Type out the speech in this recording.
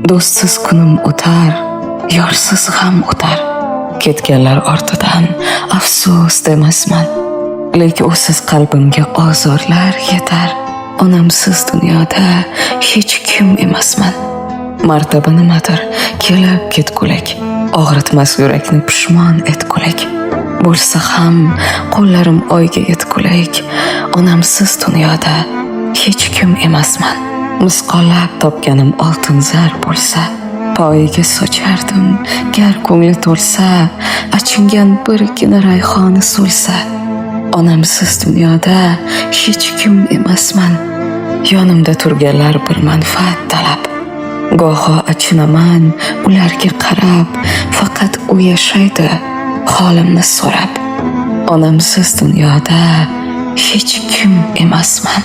do'stsiz kunim o'tar, yorsiz ham o'tar. Ketganlar ortidan afsus demasman, lekin usiz qalbimga ozorlar yetar. Onamsiz dunyoda hech kim emasman. Martaba nimadir, kelib ketgulik, og'ritmas yurakni pushmon etgulik. Bo'lsa ham qo'llarim oyga yetgulik, onamsiz dunyoda hech kim emasman. Misqollab topganim oltin zar bo'lsa, poyiga sochardim gar ko'ngli to'lsa, achingan birgina rayhoni so'lsa. Onamsiz dunyoda hech kim emasman. Yonimda turganlar bir manfaat talab. Goho achinaman ularga qarab, faqat u yashaydi holimni so'rab. Onamsiz dunyoda hech kim emasman.